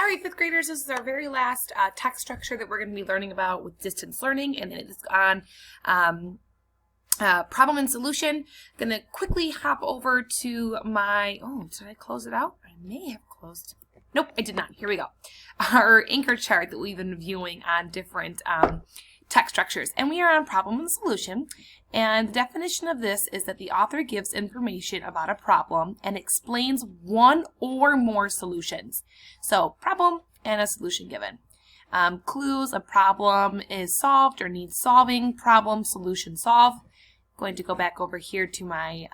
Alright, fifth graders, this is our very last text structure that we're going to be learning about with distance learning, and it is on problem and solution. I'm going to quickly hop over to my, did I close it out? I may have closed. Nope, I did not. Here we go. Our anchor chart that we've been viewing on different text structures. And we are on problem and solution. And the definition of this is that the author gives information about a problem and explains one or more solutions. So problem and a solution given. Clues, a problem is solved or needs solving. Problem, solution, solve. Going to go back over here to my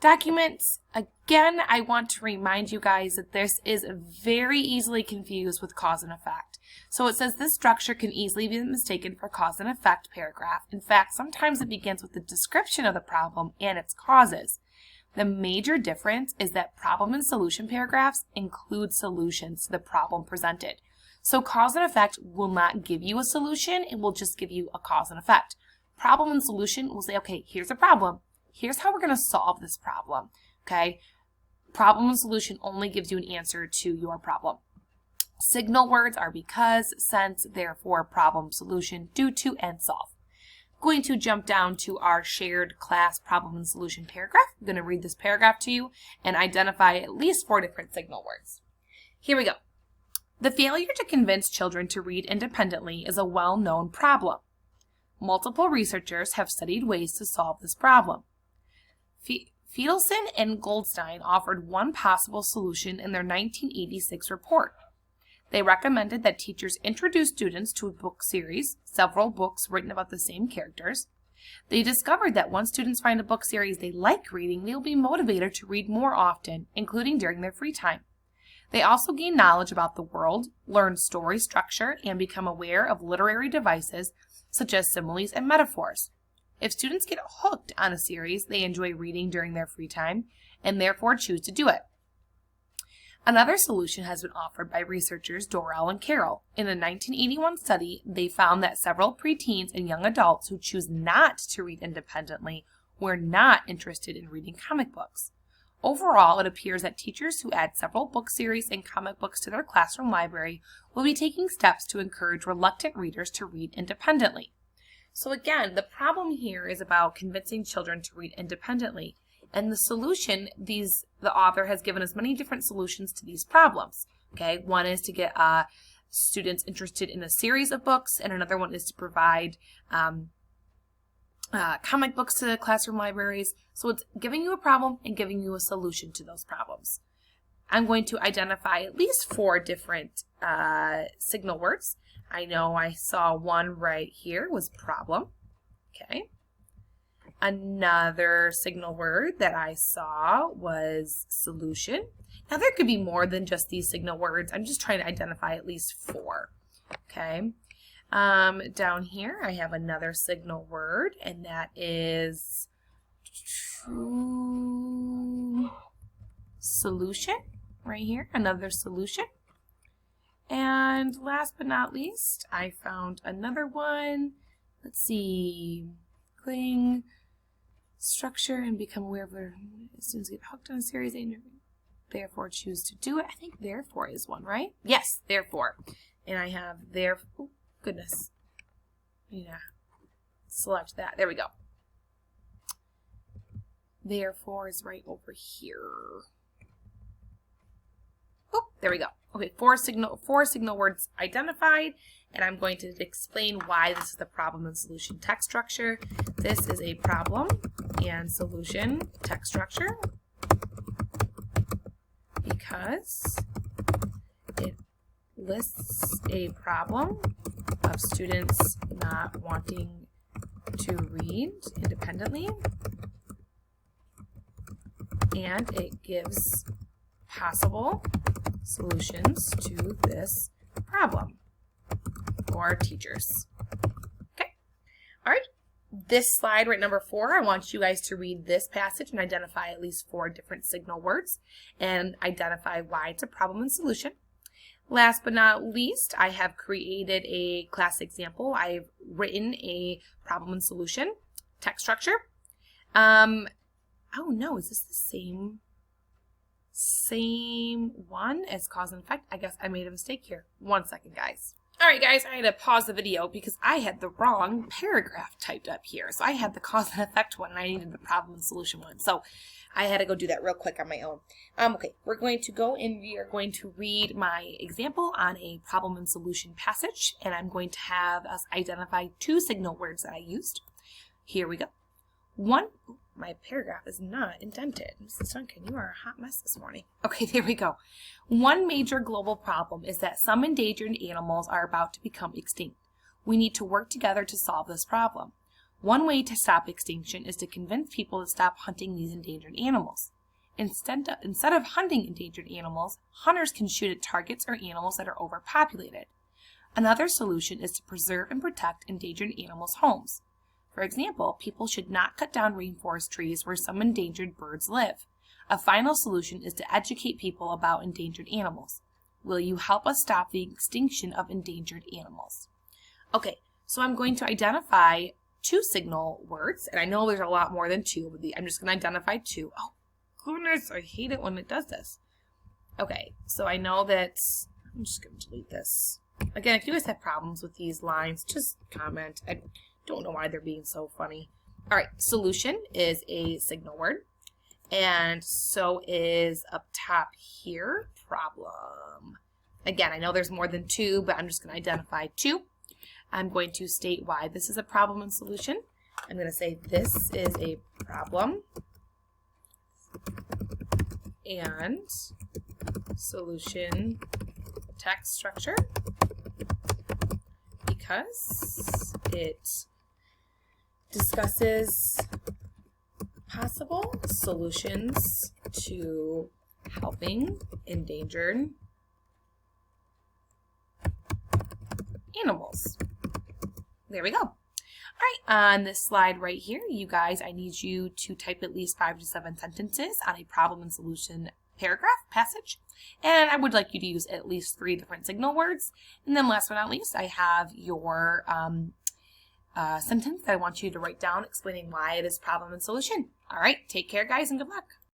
documents. Again, I want to remind you guys that this is very easily confused with cause and effect. So it says this structure can easily be mistaken for cause and effect paragraph. In fact, sometimes it begins with the description of the problem and its causes. The major difference is that problem and solution paragraphs include solutions to the problem presented. So cause and effect will not give you a solution, it will just give you a cause and effect. Problem and solution will say, okay, here's a problem. Here's how we're going to solve this problem, okay? Problem and solution only gives you an answer to your problem. Signal words are because, since, therefore, problem, solution, due to, and solve. I'm going to jump down to our shared class problem and solution paragraph. I'm going to read this paragraph to you and identify at least 4 different signal words. Here we go. The failure to convince children to read independently is a well-known problem. Multiple researchers have studied ways to solve this problem. Fiedelson and Goldstein offered one possible solution in their 1986 report. They recommended that teachers introduce students to a book series, several books written about the same characters. They discovered that once students find a book series they like reading, they will be motivated to read more often, including during their free time. They also gain knowledge about the world, learn story structure, and become aware of literary devices such as similes and metaphors. If students get hooked on a series, they enjoy reading during their free time and therefore choose to do it. Another solution has been offered by researchers Dorrell and Carroll. In a 1981 study, they found that several preteens and young adults who choose not to read independently were not interested in reading comic books. Overall, it appears that teachers who add several book series and comic books to their classroom library will be taking steps to encourage reluctant readers to read independently. So again, the problem here is about convincing children to read independently. And the solution, the author has given us many different solutions to these problems. Okay, one is to get students interested in a series of books, and another one is to provide comic books to the classroom libraries. So it's giving you a problem and giving you a solution to those problems. I'm going to identify at least 4 different signal words. I know I saw one right here was problem. Okay. Another signal word that I saw was solution. Now there could be more than just these signal words. I'm just trying to identify at least 4. Okay. Down here I have another signal word, and that is solution. Right here, another solution. And last but not least, I found another one. Let's see. Cling, structure, and become aware of where students get hooked on a series and therefore choose to do it. I think therefore is one, right? Yes, therefore. And I have oh, goodness. Yeah. Select that. There we go. Therefore is right over here. Oh, there we go. Okay, 4 signal words identified, and I'm going to explain why this is the problem and solution text structure. This is a problem and solution text structure because it lists a problem of students not wanting to read independently, and it gives possible solutions to this problem for teachers. Okay. All right. This slide, right, number 4, I want you guys to read this passage and identify at least 4 different signal words and identify why it's a problem and solution. Last but not least, I have created a class example. I've written a problem and solution text structure. Oh no, is this the same same one as cause and effect. I guess I made a mistake here. 1 second, guys. All right, guys, I had to pause the video because I had the wrong paragraph typed up here. So I had the cause and effect one, and I needed the problem and solution one. So I had to go do that real quick on my own. Okay, we're going to go and we are going to read my example on a problem and solution passage, and I'm going to have us identify 2 signal words that I used. Here we go. My paragraph is not indented. Mrs. Duncan, you are a hot mess this morning. Okay, there we go. One major global problem is that some endangered animals are about to become extinct. We need to work together to solve this problem. One way to stop extinction is to convince people to stop hunting these endangered animals. Instead of hunting endangered animals, hunters can shoot at targets or animals that are overpopulated. Another solution is to preserve and protect endangered animals' homes. For example, people should not cut down rainforest trees where some endangered birds live. A final solution is to educate people about endangered animals. Will you help us stop the extinction of endangered animals? Okay, so I'm going to identify 2 signal words, and I know there's a lot more than 2, but I'm just going to identify 2. Oh, goodness, I hate it when it does this. Okay, so I know that, I'm just going to delete this. Again, if you guys have problems with these lines, just comment. I don't know why they're being so funny. All right, solution is a signal word, and so is up top here, problem. Again, I know there's more than 2, but I'm just going to identify 2. I'm going to state why this is a problem and solution. I'm going to say this is a problem and solution text structure because it discusses possible solutions to helping endangered animals. There we go. All right, on this slide right here, you guys, I need you to type at least 5 to 7 sentences on a problem and solution paragraph passage. And I would like you to use at least 3 different signal words. And then last but not least, I have your sentence that I want you to write down explaining why it is problem and solution. All right, take care, guys, and good luck.